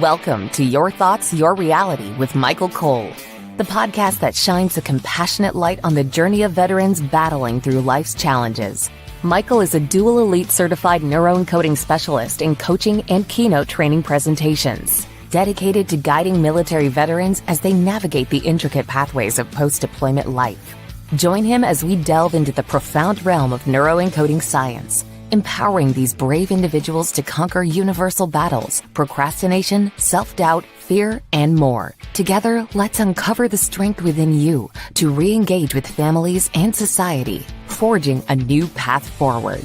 Welcome to Your Thoughts, Your Reality with Michael Cole, the podcast that shines a compassionate light on the journey of veterans battling through life's challenges. Michael is a dual elite certified neuroencoding specialist in coaching and keynote training presentations, dedicated to guiding military veterans as they navigate the intricate pathways of post-deployment life. Join him as we delve into the profound realm of neuroencoding science, empowering these brave individuals to conquer universal battles, procrastination, self-doubt, fear, and more. Together, let's uncover the strength within you to re-engage with families and society, forging a new path forward.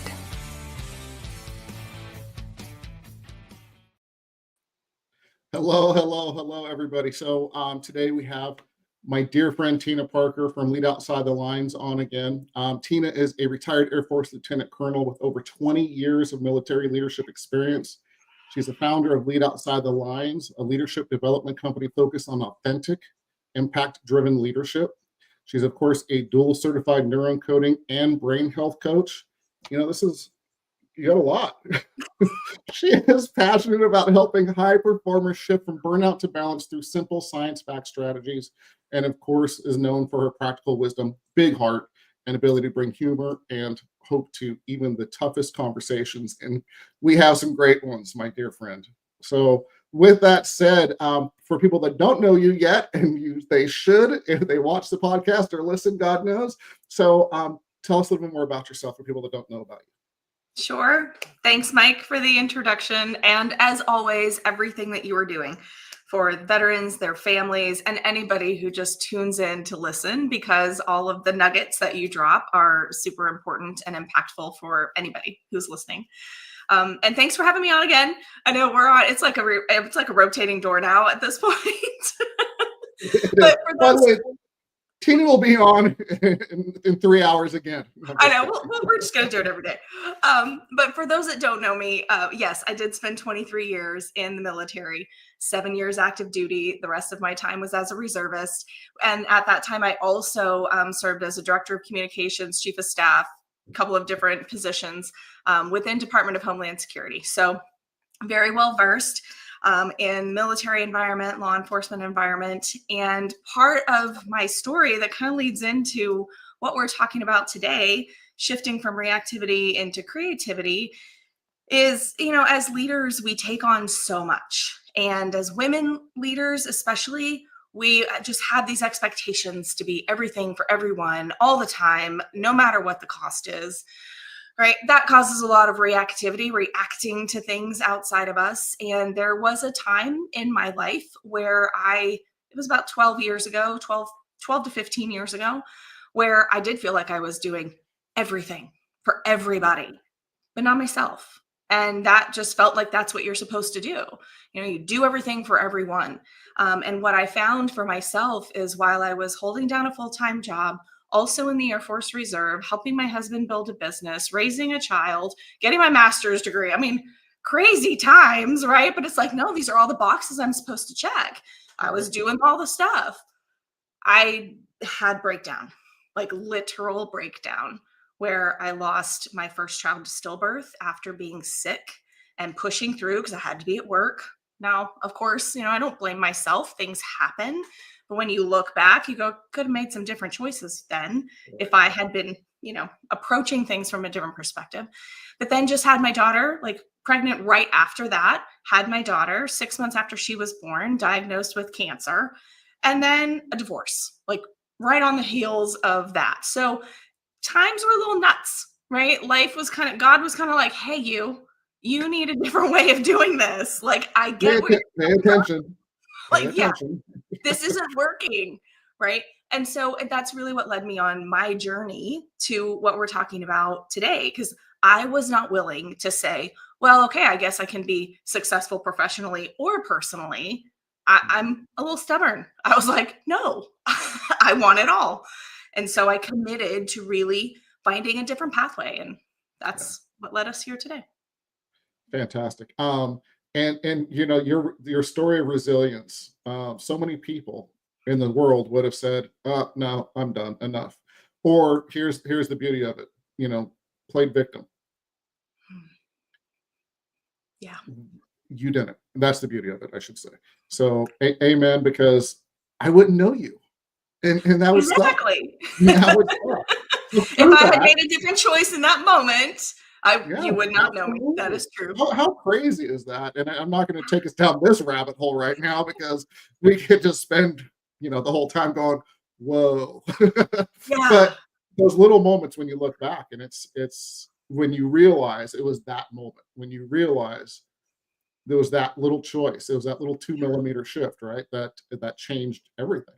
Hello, everybody. So today we have my dear friend Tina Parker from Lead Outside the Lines on again. Tina is a retired Air Force Lieutenant Colonel with over 20 years of military leadership experience. She's the founder of Lead Outside the Lines, a leadership development company focused on authentic, impact-driven leadership. She's, of course, a dual certified neuroencoding and brain health coach. You got a lot. She is passionate about helping high performers shift from burnout to balance through simple science-backed strategies, and of course is known for her practical wisdom, big heart, and ability to bring humor and hope to even the toughest conversations. And we have some great ones, my dear friend. So with that said, for people that don't know you yet, and they should if they watch the podcast or listen, God knows. So tell us a little bit more about yourself for people that don't know about you. Sure. Thanks, Mike, for the introduction. And as always, everything that you are doing for veterans, their families, and anybody who just tunes in to listen, because all of the nuggets that you drop are super important and impactful for anybody who's listening. And thanks for having me on again. I know we're on, it's like a rotating door now at this point. But for By those, the way, Tina will be on in 3 hours again. I know. We're just going to do it every day. But for those that don't know me, yes, I did spend 23 years in the military, 7 years active duty. The rest of my time was as a reservist. And at that time, I also served as a director of communications, chief of staff, a couple of different positions within Department of Homeland Security. So very well versed in military environment, law enforcement environment. And part of my story that kind of leads into what we're talking about today, shifting from reactivity into creativity, is, as leaders, we take on so much. And as women leaders, especially, we just have these expectations to be everything for everyone all the time, no matter what the cost is. Right. That causes a lot of reactivity, reacting to things outside of us. And there was a time in my life where it was about 12 to 15 years ago, where I did feel like I was doing everything for everybody, but not myself. And that just felt like that's what you're supposed to do. You do everything for everyone. And what I found for myself is while I was holding down a full-time job, also in the Air Force Reserve, helping my husband build a business, raising a child, getting my master's degree. I mean, crazy times, right? But it's like, no, these are all the boxes I'm supposed to check. I was doing all the stuff. I had breakdown, like literal breakdown, where I lost my first child to stillbirth after being sick and pushing through because I had to be at work. Now, of course, I don't blame myself. Things happen. But when you look back, you go, could have made some different choices then if I had been, approaching things from a different perspective. But then just had my daughter, like pregnant right after that, had my daughter 6 months after she was born, diagnosed with cancer, and then a divorce, like right on the heels of that. So times were a little nuts, right? God was kind of like, hey, you need a different way of doing this. Like, I get what Pay attention. Like, yeah, this isn't working, right? And so that's really what led me on my journey to what we're talking about today, because I was not willing to say, well, okay, I guess I can be successful professionally or personally. I'm a little stubborn. I was like, no, I want it all. And so I committed to really finding a different pathway. And that's what led us here today. Fantastic. And your story of resilience. So many people in the world would have said, "No, I'm done. Enough." Or here's the beauty of it. Played victim. Yeah. you didn't. That's the beauty of it, I should say. So amen, because I wouldn't know you. And that would suck. Exactly. That would suck. So If through I had that, made a different choice in that moment, yeah, you would not know me. That absolutely. is true. How crazy is that? And I'm not going to take us down this rabbit hole right now because we could just spend, the whole time going, whoa. Yeah. But those little moments when you look back, and it's when you realize it was that moment, when you realize there was that little choice, it was that little 2 millimeter shift, right? That changed everything.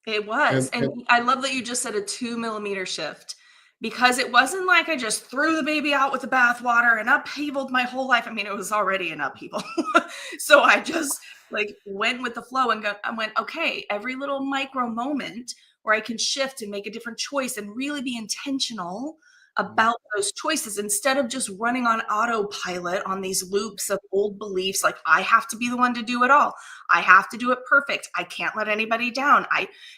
It was. And And I love that you just said a 2 millimeter shift because it wasn't like I just threw the baby out with the bathwater and upheavaled my whole life. I mean, it was already an upheaval. So I just like went with the flow and I went, okay, every little micro moment where I can shift and make a different choice and really be intentional about those choices instead of just running on autopilot on these loops of old beliefs like I have to be the one to do it all. I have to do it perfect. I can't let anybody down.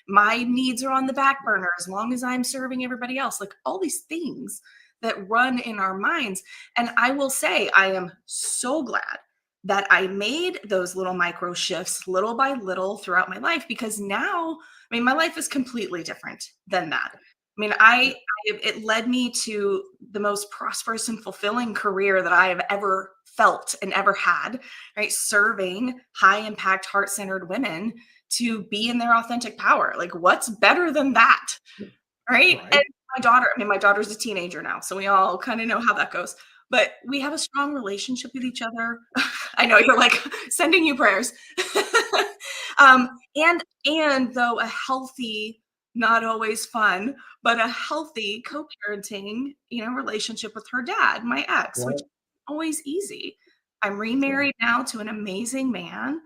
My needs are on the back burner as long as I'm serving everybody else. Like all these things that run in our minds. And I will say I am so glad that I made those little micro shifts little by little throughout my life because now, I mean, my life is completely different than that. I mean, it led me to the most prosperous and fulfilling career that I have ever felt and ever had, right? Serving high impact, heart centered women to be in their authentic power. Like, what's better than that? Right. right. And my daughter's a teenager now. So we all kind of know how that goes. But we have a strong relationship with each other. I know you're like sending you prayers. And though a healthy, not always fun, but a healthy co-parenting, relationship with her dad, my ex, which Right. is always easy. I'm remarried now to an amazing man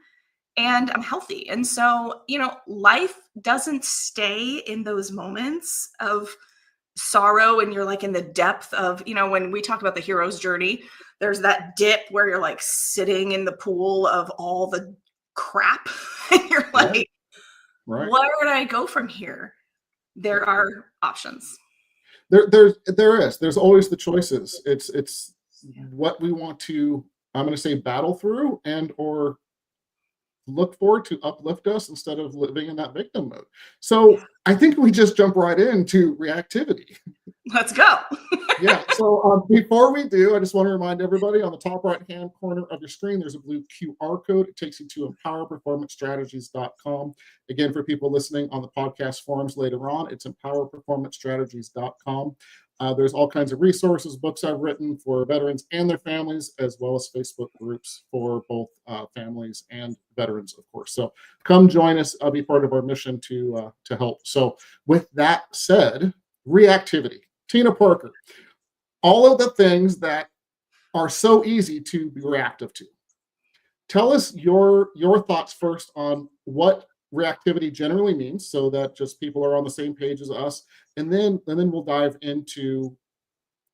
and I'm healthy. And so, life doesn't stay in those moments of sorrow and you're like in the depth of, when we talk about the hero's journey, there's that dip where you're like sitting in the pool of all the crap and you're like, Right. where would I go from here? There are options. There's always the choices. It's what we want to, I'm going to say, battle through and or look forward to uplift us instead of living in that victim mode. So I think we just jump right into reactivity. Let's go. Yeah. So before we do, I just want to remind everybody on the top right-hand corner of your screen, there's a blue QR code. It takes you to empowerperformancestrategies.com. Again, for people listening on the podcast forums later on, it's empowerperformancestrategies.com. There's all kinds of resources, books I've written for veterans and their families, as well as Facebook groups for both families and veterans, of course. So come join us. Be part of our mission to help. So with that said, reactivity. Tina Parker, all of the things that are so easy to be reactive to. Tell us your thoughts first on what reactivity generally means so that just people are on the same page as us. And then we'll dive into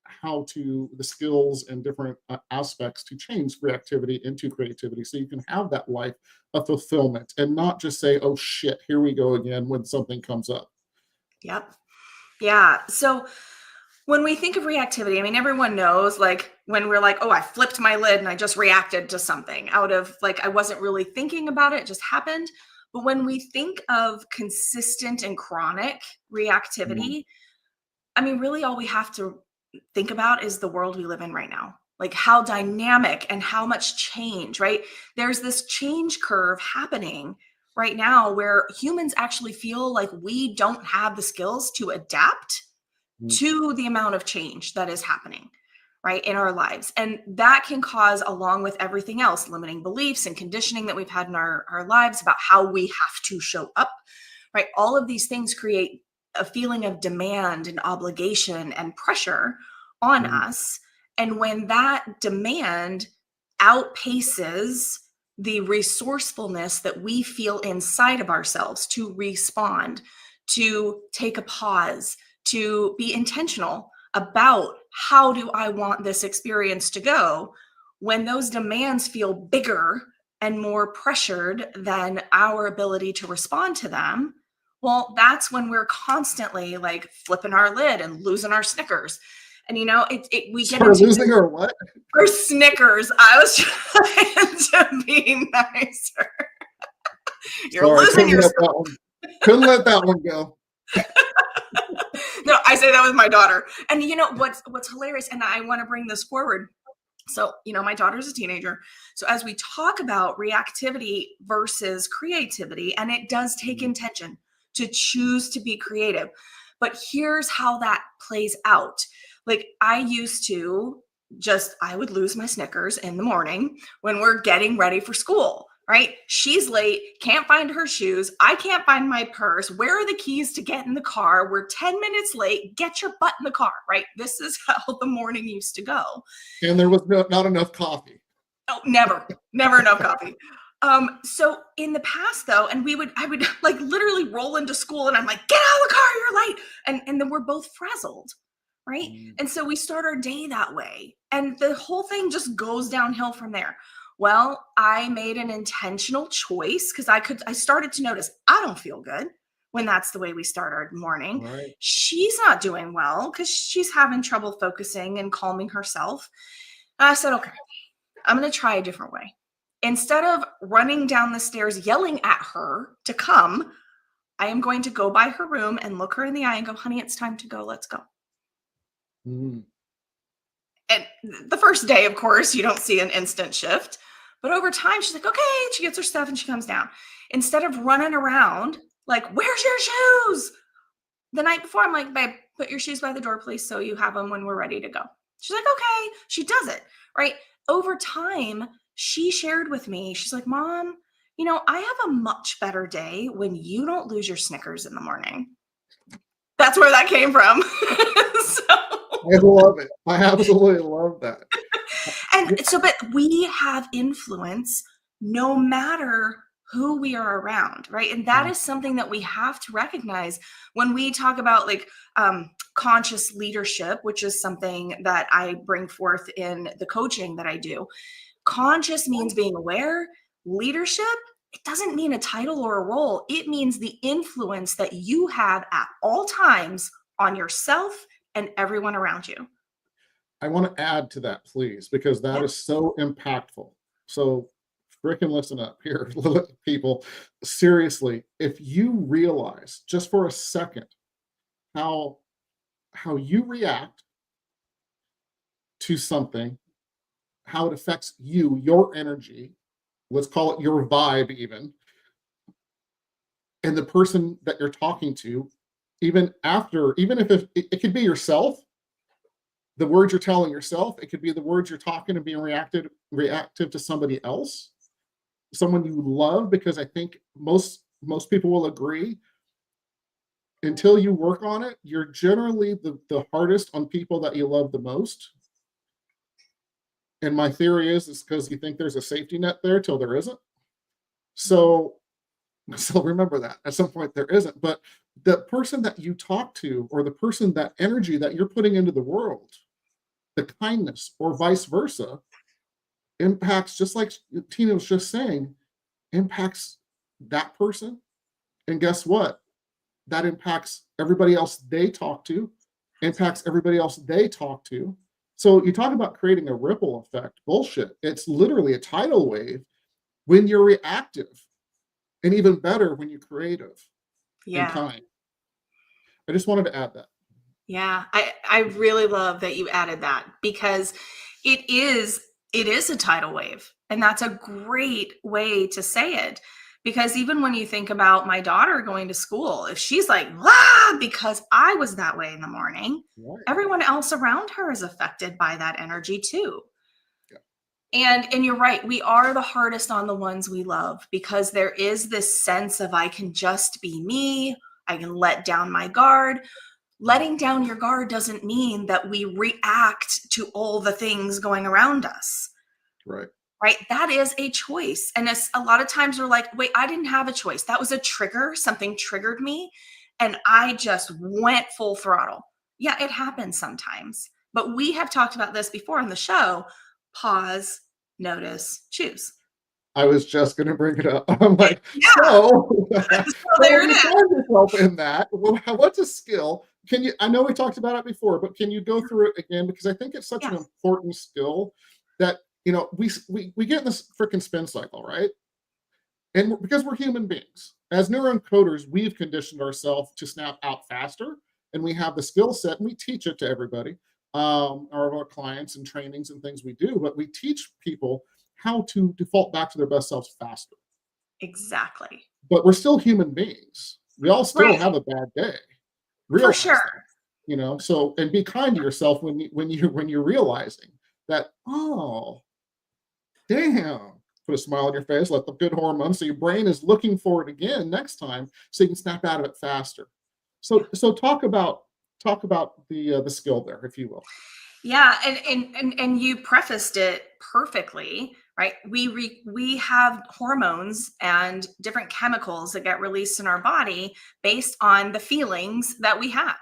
how to the skills and different aspects to change reactivity into creativity so you can have that life of fulfillment and not just say, oh shit, here we go again when something comes up. Yep. Yeah. So when we think of reactivity, I mean, everyone knows like when we're like, oh, I flipped my lid and I just reacted to something out of like, I wasn't really thinking about it, it just happened. But when we think of consistent and chronic reactivity, I mean, really all we have to think about is the world we live in right now. Like how dynamic and how much change, right? There's this change curve happening right now where humans actually feel like we don't have the skills to adapt to the amount of change that is happening right in our lives. And that can cause, along with everything else, limiting beliefs and conditioning that we've had in our lives about how we have to show up, right? All of these things create a feeling of demand and obligation and pressure on us. And when that demand outpaces the resourcefulness that we feel inside of ourselves to respond, to take a pause, to be intentional about how do I want this experience to go, when those demands feel bigger and more pressured than our ability to respond to them, well, that's when we're constantly like flipping our lid and losing our Snickers. And we get For into losing or what? for Snickers. I was trying to be nicer. You're Sorry, losing your. Couldn't let that one go. No, I say that with my daughter. And what's hilarious, and I want to bring this forward. So, my daughter's a teenager. So as we talk about reactivity versus creativity, and it does take intention to choose to be creative. But here's how that plays out. Like I used to I would lose my Snickers in the morning when we're getting ready for school, right? She's late, can't find her shoes. I can't find my purse. Where are the keys to get in the car? We're 10 minutes late. Get your butt in the car, right? This is how the morning used to go. And there was not enough coffee. Oh, never enough coffee. So in the past though, and I would like literally roll into school and I'm like, get out of the car, you're late. And then we're both frazzled, right? And so we start our day that way. And the whole thing just goes downhill from there. Well, I made an intentional choice because I started to notice I don't feel good when that's the way we start our morning. Right. She's not doing well because she's having trouble focusing and calming herself. And I said, okay, I'm going to try a different way. Instead of running down the stairs, yelling at her to come, I am going to go by her room and look her in the eye and go, honey, it's time to go. Let's go. Mm. And the first day, of course, you don't see an instant shift. But over time, she's like, okay, she gets her stuff and she comes down. Instead of running around, like, where's your shoes? The night before, I'm like, babe, put your shoes by the door, please, so you have them when we're ready to go. She's like, okay. She does it, right? Over time, she shared with me, she's like, Mom, I have a much better day when you don't lose your Snickers in the morning. That's where that came from. I love it. I absolutely love that. And so, but we have influence no matter who we are around, right? And that is something that we have to recognize when we talk about like conscious leadership, which is something that I bring forth in the coaching that I do. Conscious means being aware. Leadership, it doesn't mean a title or a role. It means the influence that you have at all times on yourself and everyone around you. I want to add to that, please, because that is so impactful. So freaking listen up here, people. Seriously, if you realize just for a second how you react to something, how it affects you, your energy, let's call it your vibe even, and the person that you're talking to, even if it could be yourself, the words you're telling yourself, it could be the words you're talking and being reactive to somebody else, someone you love, because I think most people will agree, until you work on it, you're generally the hardest on people that you love the most. And my theory is because you think there's a safety net there till there isn't. So remember that at some point there isn't. But the person that you talk to, or the person, that energy that you're putting into the world, the kindness or vice versa, impacts, just like Tina was just saying, impacts that person. And guess what? That impacts everybody else they talk to, impacts everybody else they talk to. So you talk about creating a ripple effect. Bullshit. It's literally a tidal wave when you're reactive, and even better when you're creative and kind. I just wanted to add that. Yeah, I really love that you added that, because it is a tidal wave, and that's a great way to say it. Because even when you think about my daughter going to school, if she's like, because I was that way in the morning, everyone else around her is affected by that energy too. Yeah. And you're right, we are the hardest on the ones we love, because there is this sense of I can just be me, I can let down my guard. Letting down your guard doesn't mean that we react to all the things going around us. Right? That is a choice. And a lot of times we're like, wait, I didn't have a choice. That was a trigger. Something triggered me, and I just went full throttle. Yeah, it happens sometimes. But we have talked about this before on the show. Pause, notice, choose. I was just going to bring it up. I'm like, so there it is. Find yourself in that. What's a skill can you, I know we talked about it before, but can you go through it again? Because I think it's such an Yes. important skill that, we get in this freaking spin cycle, right? And because we're human beings, as neuroencoders, we've conditioned ourselves to snap out faster, and we have the skill set, and we teach it to everybody, our clients and trainings and things we do, but we teach people how to default back to their best selves faster. Exactly. But we're still human beings. We all still Right. have a bad day. For Realize sure. that, so, and be kind to yourself when you're realizing that, oh, damn. Put a smile on your face, let the good hormones, so your brain is looking for it again next time, so you can snap out of it faster. So talk about the skill there, if you will. Yeah, and you prefaced it perfectly, right? We have hormones and different chemicals that get released in our body based on the feelings that we have,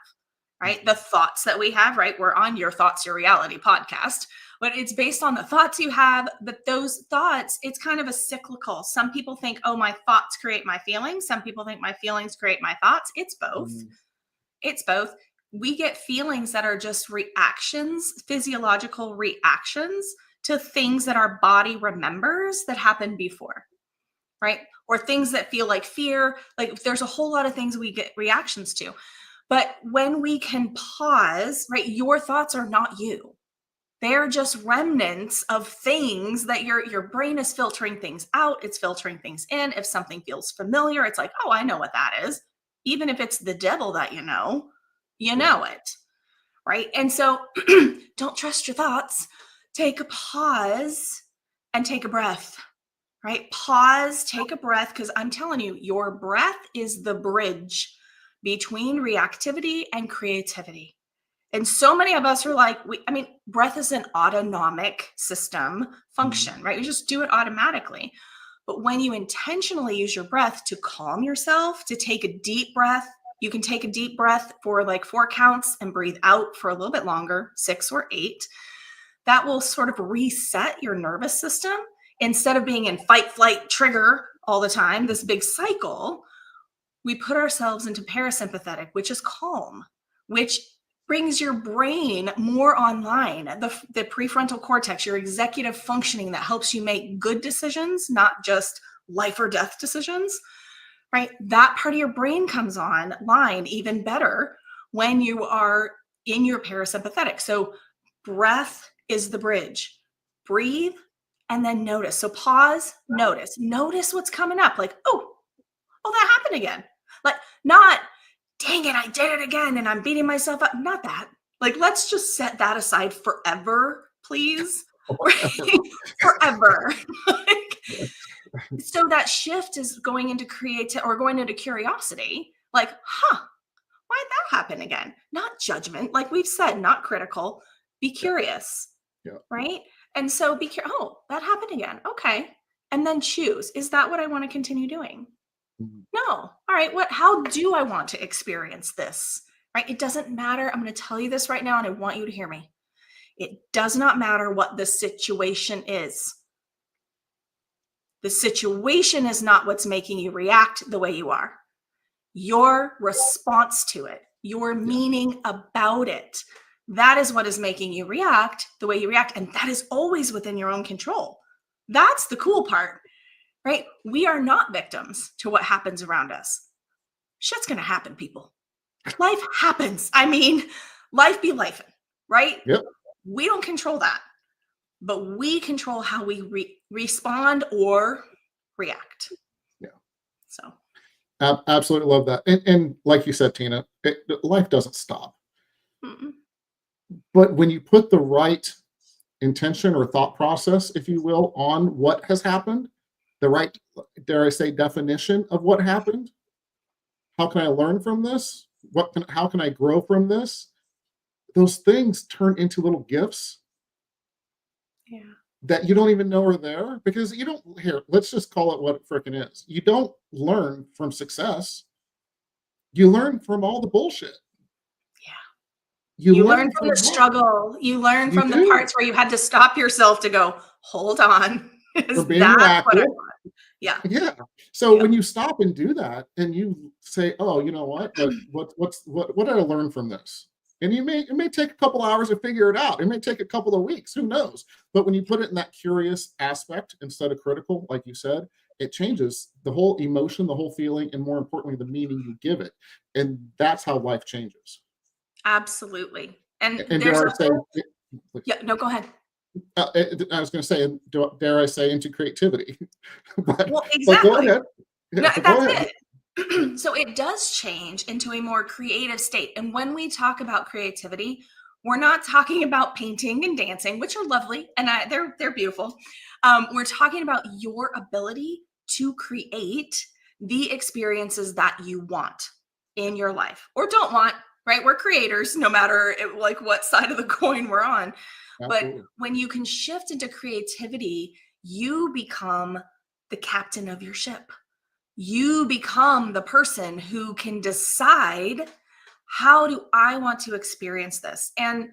right? The thoughts that we have, right? We're on Your Thoughts, Your Reality podcast, but it's based on the thoughts you have. But those thoughts, it's kind of a cyclical. Some people think, oh, my thoughts create my feelings. Some people think my feelings create my thoughts. It's both. It's both. We get feelings that are just reactions, physiological reactions to things that our body remembers that happened before, right? Or things that feel like fear. Like there's a whole lot of things we get reactions to. But when we can pause, right? Your thoughts are not you. They're just remnants of things that your brain is filtering things out. It's filtering things in. If something feels familiar, it's like, oh, I know what that is. Even if it's the devil that you know it, right? And so don't trust your thoughts. Take a pause and take a breath, right? Pause, take a breath, because I'm telling you, your breath is the bridge between reactivity and creativity. And so many of us are like, breath is an autonomic system function, right? We just do it automatically. But when you intentionally use your breath to calm yourself, to take a deep breath, you can take a deep breath for like 4 counts and breathe out for a little bit longer, 6 or 8. That will sort of reset your nervous system instead of being in fight, flight, trigger all the time, this big cycle. We put ourselves into parasympathetic, which is calm, which brings your brain more online. The prefrontal cortex, your executive functioning that helps you make good decisions, not just life or death decisions, right? That part of your brain comes online even better when you are in your parasympathetic. So breath is the bridge. Breathe and then notice. So pause, notice what's coming up. Like, oh, that happened again. Like, not, dang it, I did it again and I'm beating myself up. Not that. Like, let's just set that aside forever, please. Forever. So that shift is going into going into curiosity. Like, why'd that happen again? Not judgment. Like we've said, not critical. Be curious. Yeah. Right? And so be curious. Oh, that happened again. Okay. And then choose. Is that what I want to continue doing? No. All right. How do I want to experience this? Right? It doesn't matter. I'm going to tell you this right now, and I want you to hear me. It does not matter what the situation is. The situation is not what's making you react the way you are. Your response to it, your meaning about it, that is what is making you react the way you react. And that is always within your own control. That's the cool part. Right? We are not victims to what happens around us. Shit's going to happen, people. Life happens. Life be life, right? Yep. We don't control that, but we control how we respond or react. Yeah. So. Absolutely love that. And like you said, Tina, life doesn't stop. Mm-mm. But when you put the right intention or thought process, if you will, on what has happened, the right, dare I say, definition of what happened. How can I learn from this? How can I grow from this? Those things turn into little gifts. Yeah. That you don't even know are there, because you don't, let's just call it what it freaking is. You don't learn from success. You learn from all the bullshit. Yeah. You learn from the struggle. You learn from the parts where you had to stop yourself to go, hold on. For being reactive, Yeah. Yeah. So Yep. when you stop and do that and you say, "Oh, you know what? But what did I learn from this?" And it may take a couple hours to figure it out. It may take a couple of weeks, who knows? But when you put it in that curious aspect instead of critical, like you said, it changes the whole emotion, the whole feeling, and more importantly, the meaning you give it. And that's how life changes. Absolutely. And And there's dare I a say, whole yeah, no, go ahead. I was going to say, and dare I say, into creativity. but Well, but go exactly. ahead. No, Yeah, but go that's ahead. it. So it does change into a more creative state. And when we talk about creativity, we're not talking about painting and dancing, which are lovely and they're beautiful. We're talking about your ability to create the experiences that you want in your life or don't want. Right? We're creators, no matter like what side of the coin we're on. But Absolutely. when you can shift into creativity, you become the captain of your ship. You become the person who can decide, how do I want to experience this? And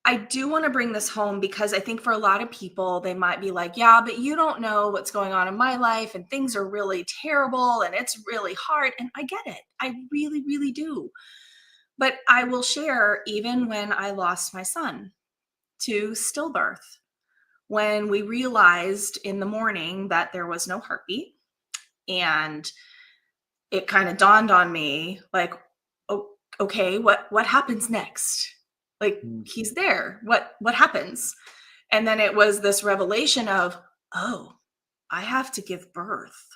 I do want to bring this home because I think for a lot of people, they might be like, yeah, but you don't know what's going on in my life and things are really terrible and it's really hard. And I get it. I really, really do. But I will share, even when I lost my son to stillbirth, when we realized in the morning that there was no heartbeat, and it kind of dawned on me like, oh, okay, what happens next? Like, Mm. he's there. What happens? And then it was this revelation of, oh, I have to give birth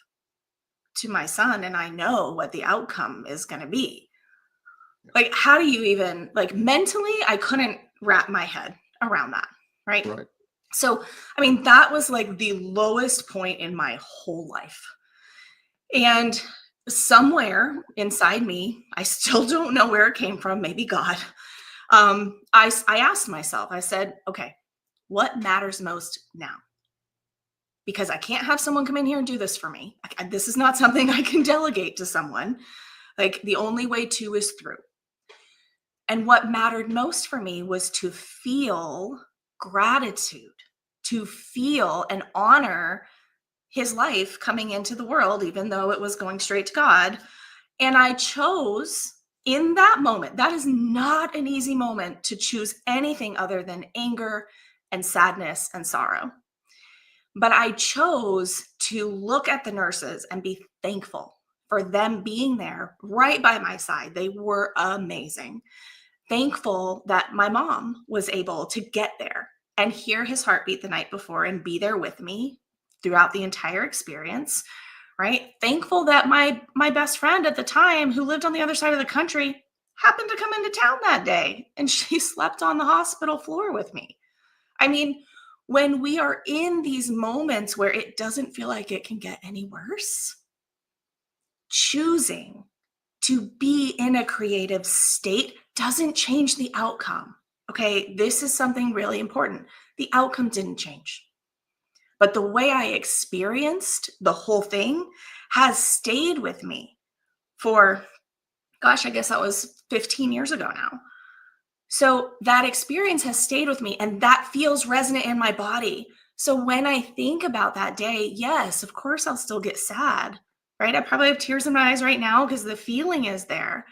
to my son and I know what the outcome is going to be. Like, how do you even, like, mentally I couldn't wrap my head around that, right? Right. So, I mean, that was like the lowest point in my whole life. And somewhere inside me, I still don't know where it came from, maybe God. I asked myself, I said, okay, what matters most now? Because I can't have someone come in here and do this for me. This is not something I can delegate to someone. Like, the only way to is through. And what mattered most for me was to feel gratitude, to feel and honor his life coming into the world, even though it was going straight to God. And I chose in that moment, that is not an easy moment to choose anything other than anger and sadness and sorrow. But I chose to look at the nurses and be thankful for them being there right by my side. They were amazing. Thankful that my mom was able to get there and hear his heartbeat the night before and be there with me throughout the entire experience, right? Thankful that my best friend at the time, who lived on the other side of the country, happened to come into town that day and she slept on the hospital floor with me. I mean, when we are in these moments where it doesn't feel like it can get any worse, choosing to be in a creative state doesn't change the outcome. Okay, this is something really important. The outcome didn't change, but the way I experienced the whole thing has stayed with me for, gosh, I guess that was 15 years ago now. So that experience has stayed with me and that feels resonant in my body. So when I think about that day, yes, of course I'll still get sad, right? I probably have tears in my eyes right now because the feeling is there.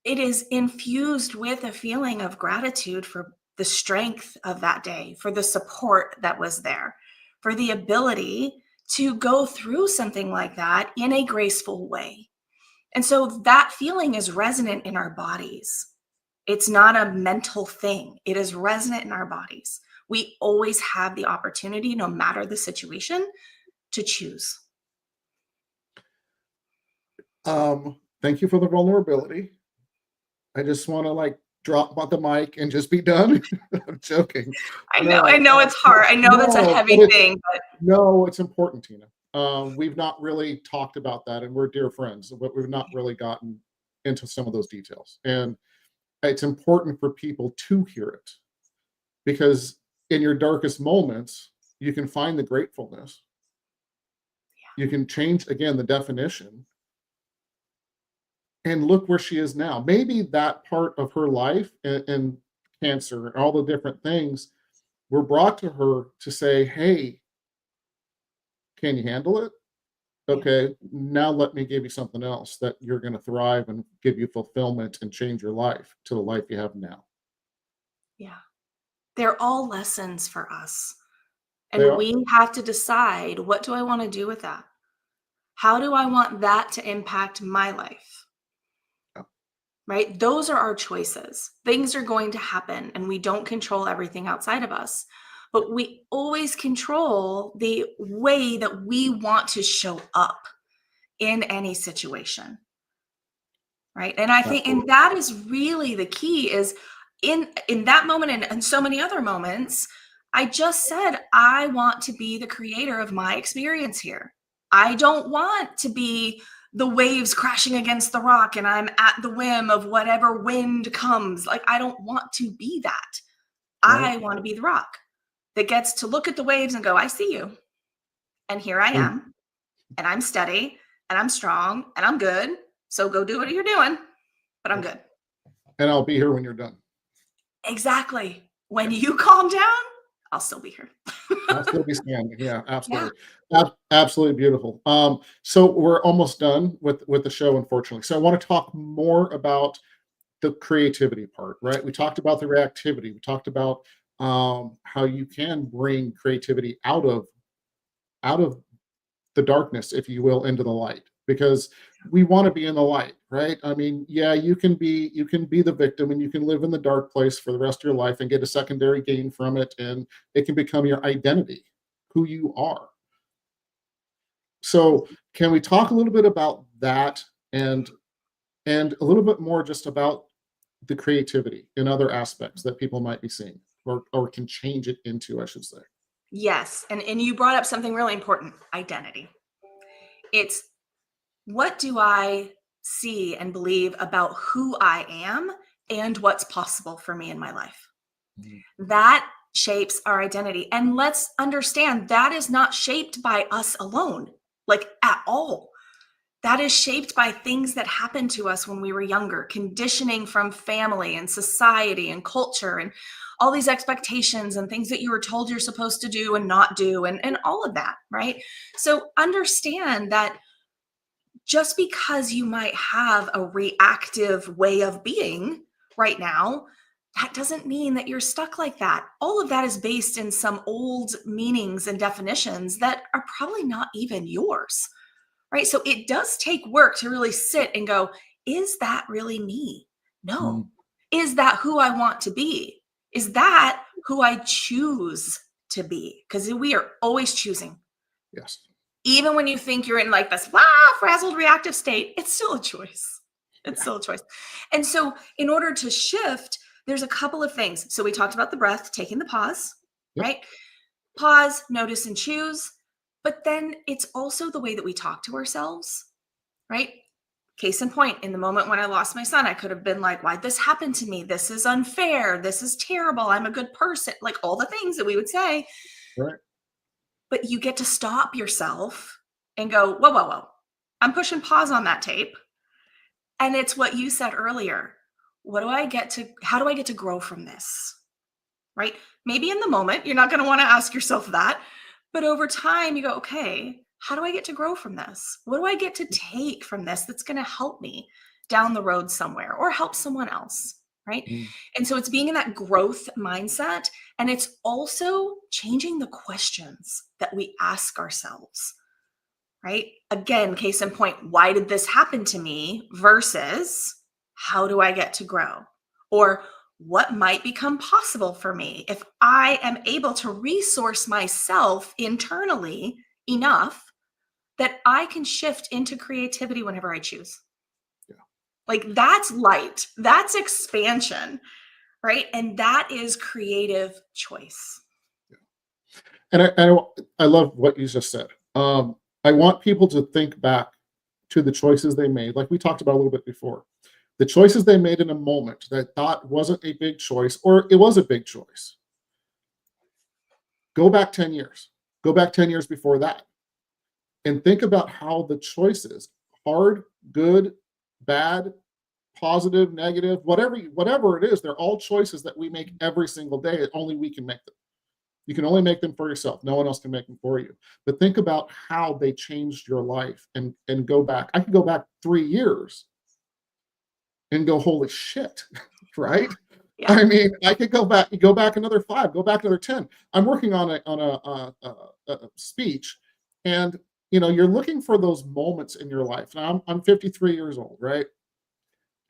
It is infused with a feeling of gratitude for the strength of that day, for the support that was there, for the ability to go through something like that in a graceful way. And so that feeling is resonant in our bodies. It's not a mental thing. It is resonant in our bodies. We always have the opportunity, no matter the situation, to choose. Thank you for the vulnerability. I just want to like drop the mic and just be done. I'm joking. I No, know it's hard. I know that's a no, heavy thing, but no, it's important, Tina. We've not really talked about that, and we're dear friends, but we've not really gotten into some of those details. And it's important for people to hear it because in your darkest moments, you can find the gratefulness. You can change again the definition and look where she is now. Maybe that part of her life and cancer and all the different things were brought to her to say, hey, Can you handle it? Okay, now let me give you something else that you're going to thrive and give you fulfillment and change your life to the life you have now. Yeah. They're all lessons for us. They And are. we have to decide, what do I want to do with that? How do I want that to impact my life? Yeah. Right? Those are our choices. Things are going to happen, and we don't control everything outside of us. But we always control the way that we want to show up in any situation. Right? And I think, and Absolutely. that is really the key, is in that moment, and so many other moments, I just said, I want to be the creator of my experience here. I don't want to be the waves crashing against the rock and I'm at the whim of whatever wind comes. Like, I don't want to be that. Right. I want to be the rock that gets to look at the waves and go, I see you. And here I And, am. And I'm steady and I'm strong and I'm good. So go do what you're doing, but I'm good. and I'll be here when you're done. Exactly. When Yeah. you calm down, I'll still be here. I'll still be standing. Yeah, Yeah. absolutely. Absolutely beautiful. So we're almost done with the show, unfortunately. So I want to talk more about the creativity part, right? We talked about the reactivity. We talked about how you can bring creativity out of the darkness, if you will, into the light, because we want to be in the light, right? I mean, yeah, you can be the victim and you can live in the dark place for the rest of your life and get a secondary gain from it, and it can become your identity, who you are. So can we talk a little bit about that, and a little bit more just about the creativity in other aspects that people might be seeing, or can change it into, I should say. Yes. And you brought up something really important, identity. It's, what do I see and believe about who I am and what's possible for me in my life? Mhm. That shapes our identity. And let's understand, that is not shaped by us alone, like at all. That is shaped by things that happened to us when we were younger, conditioning from family and society and culture and all these expectations and things that you were told you're supposed to do and not do, and all of that, right? So understand that just because you might have a reactive way of being right now, that doesn't mean that you're stuck like that. All of that is based in some old meanings and definitions that are probably not even yours, right? So it does take work to really sit and go, is that really me? No. Mm, Is that who I want to be? Is that who I choose to be? Because we are always choosing. yes. Even when you think you're in like this frazzled reactive state, it's still a choice. It's Yeah. still a choice. And so, in order to shift, there's a couple of things. So, we talked about the breath, taking the pause, Yep. right? Pause, notice, and choose. But then it's also the way that we talk to ourselves, right? Case in point, in the moment when I lost my son, I could have been like, why'd this happen to me? This is unfair. This is terrible. I'm a good person. Like all the things that we would say. Right. But you get to stop yourself and go, whoa, whoa, whoa. I'm pushing pause on that tape. And it's what you said earlier. How do I get to grow from this? Right? Maybe in the moment, you're not going to want to ask yourself that. But over time, you go, okay, how do I get to grow from this? What do I get to take from this that's going to help me down the road somewhere or help someone else? Right. Mm, And so it's being in that growth mindset. And it's also changing the questions that we ask ourselves. Right. Again, case in point, why did this happen to me versus how do I get to grow? Or what might become possible for me if I am able to resource myself internally enough that I can shift into creativity whenever I choose. yeah. Like that's light, that's expansion, right? And that is creative choice. And I love what you just said. I want people to think back to the choices they made, like we talked about a little bit before. The choices they made in a moment that thought wasn't a big choice, or it was a big choice. Go back 10 years. Go back 10 years before that. And think about how the choices, hard, good, bad, positive, negative, whatever it is, they're all choices that we make every single day. Only we can make them. You can only make them for yourself. No one else can make them for you. But think about how they changed your life and go back. I could go back 3 years and go, holy shit, right? Yeah. I mean, I could go back another 5, go back another 10. I'm working on a speech, and you're looking for those moments in your life. Now I'm 53 years old, right?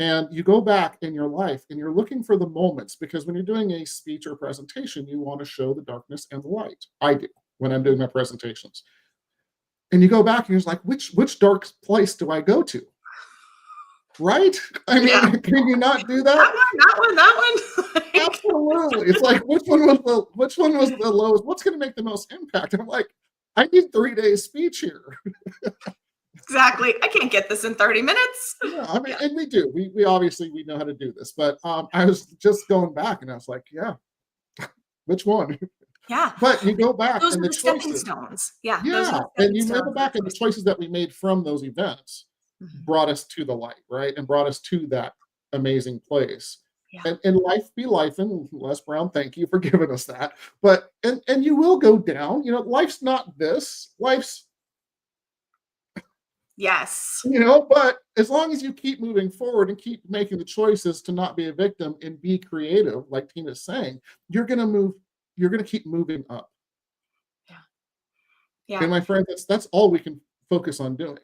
And you go back in your life and you're looking for the moments, because when you're doing a speech or presentation, you want to show the darkness and the light. I do when I'm doing my presentations. And you go back and you're just like, which dark place do I go to? Right? I mean, Yeah. can you not do that? That one. Absolutely. It's like, which one was the lowest? What's going to make the most impact? And I'm like, I need 3 days speech here. Exactly. I can't get this in 30 minutes. Yeah, I mean, and we do. We obviously we know how to do this, but I was just going back and I was like, yeah, which one? Yeah. But you go back Those and are the the stepping choices. stones. Yeah. Those Yeah, are the and stepping you go stones. back and the choices that we made from those events brought us to the light, right? And brought us to that amazing place. Yeah. And life be life, and Les Brown, thank you for giving us that. But and you will go down. Life's not this. Life's Yes. but as long as you keep moving forward and keep making the choices to not be a victim and be creative, like Tina's saying, you're gonna keep moving up. Yeah. And Yeah. my friend, that's all we can focus on doing.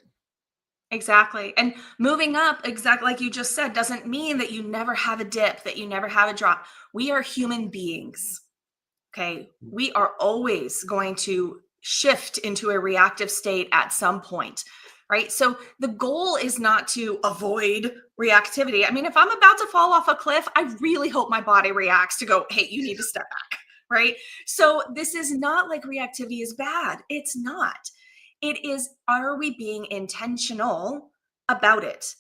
Exactly. And moving up, exactly like you just said, doesn't mean that you never have a dip, that you never have a drop. We are human beings. Okay. We are always going to shift into a reactive state at some point, right? So the goal is not to avoid reactivity. I mean, if I'm about to fall off a cliff, I really hope my body reacts to go, hey, you need to step back, right? So this is not like reactivity is bad. It's not. It is, are we being intentional about it?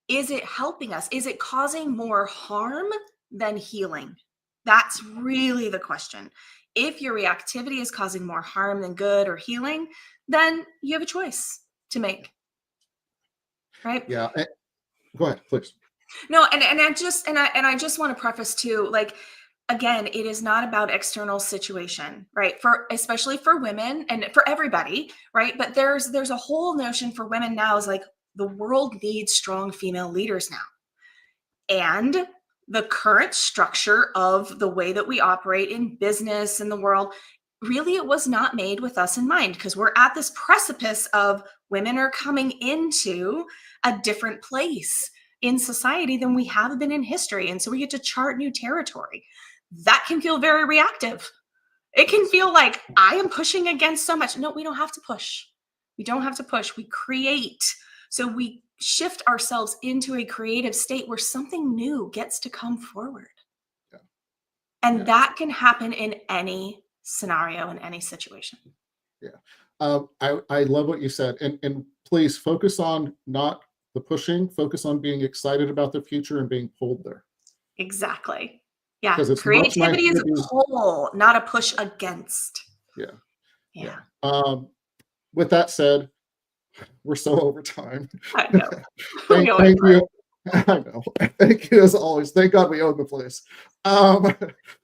Is it helping us? Is it causing more harm than healing? That's really the question. If your reactivity is causing more harm than good or healing, then you have a choice to make. Right? Yeah. Go ahead, please. No, and I just want to preface too, like, again, it is not about external situation, right? For especially for women and for everybody, right? But there's a whole notion for women now is like the world needs strong female leaders now. And the current structure of the way that we operate in business in the world, really it was not made with us in mind, because we're at this precipice of women are coming into a different place in society than we have been in history. And so we get to chart new territory. That can feel very reactive. It can feel like I am pushing against so much. No, we don't have to push. We don't have to push. We create. So we shift ourselves into a creative state where something new gets to come forward. Yeah. And Yeah. that can happen in any scenario, in any situation. Yeah. I love what you said. And please focus on not the pushing, focus on being excited about the future and being pulled there. Exactly. Yeah. 'Cause it's Creativity is much nicer a pull, not a push against. Yeah. Yeah. With that said, we're so over time. I know. Thank you. I know. Thank you as always. Thank God we own the place.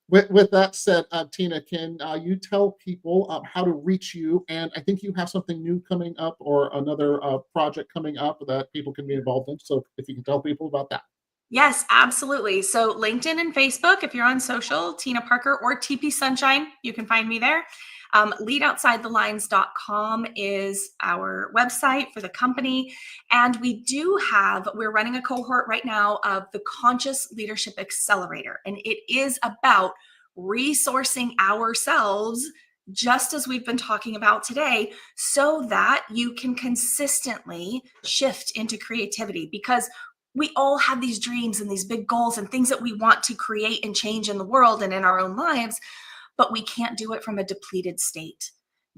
With that said, Tina, can you tell people how to reach you? And I think you have something new coming up or another project coming up that people can be involved in. So if you can tell people about that. Yes, absolutely. So LinkedIn and Facebook, if you're on social, Tina Parker or TP Sunshine, you can find me there. Leadoutsidethelines.com is our website for the company. And we're running a cohort right now of the Conscious Leadership Accelerator. And it is about resourcing ourselves, just as we've been talking about today, so that you can consistently shift into creativity, because we all have these dreams and these big goals and things that we want to create and change in the world and in our own lives, but we can't do it from a depleted state.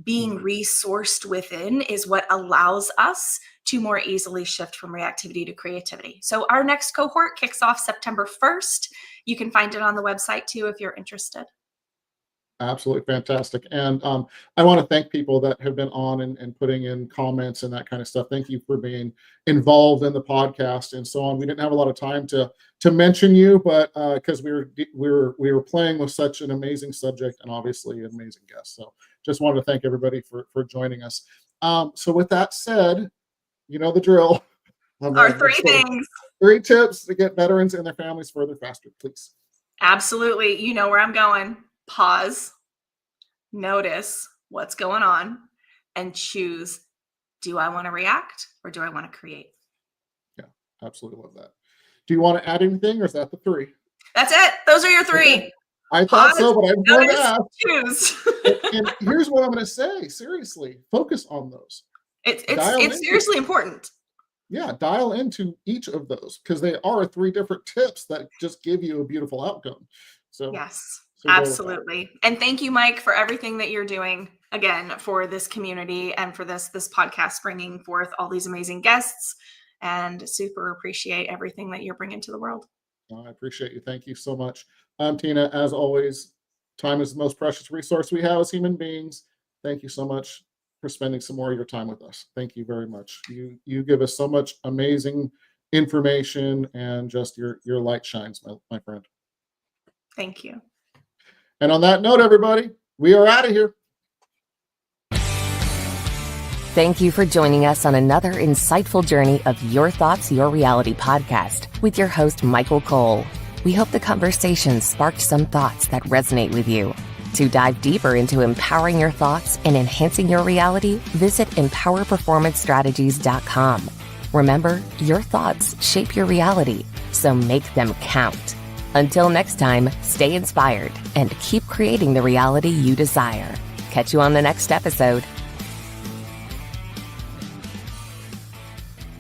Being resourced within is what allows us to more easily shift from reactivity to creativity. So our next cohort kicks off September 1st. You can find it on the website too if you're interested. Absolutely fantastic. And I want to thank people that have been on and putting in comments and that kind of stuff. Thank you for being involved in the podcast and so on. We didn't have a lot of time to mention you, but because we were playing with such an amazing subject and obviously an amazing guest. So just wanted to thank everybody for joining us. So with that said, you know the drill. Our three things. 3 tips to get veterans and their families further faster, please. Absolutely. You know where I'm going. Pause, notice what's going on, and choose, do I want to react or do I want to create? Yeah, absolutely love that. Do you want to add anything or is that the 3? That's it. Those are your 3. Okay. I thought so, but I want to ask. Choose. and here's what I'm going to say. Seriously, focus on those. It's seriously important. Yeah, dial into each of those because they are 3 different tips that just give you a beautiful outcome. So yes, absolutely. And thank you, Mike, for everything that you're doing again for this community and for this podcast, bringing forth all these amazing guests, and super appreciate everything that you're bringing to the world. I appreciate you. Thank you so much. Tina, as always, time is the most precious resource we have as human beings. Thank you so much for spending some more of your time with us. Thank you very much. You give us so much amazing information and just your light shines, my friend. Thank you. And on that note, everybody, we are out of here. Thank you for joining us on another insightful journey of Your Thoughts, Your Reality podcast with your host, Michael Cole. We hope the conversation sparked some thoughts that resonate with you. To dive deeper into empowering your thoughts and enhancing your reality, visit empowerperformancestrategies.com. Remember, your thoughts shape your reality, so make them count. Until next time, stay inspired and keep creating the reality you desire. Catch you on the next episode.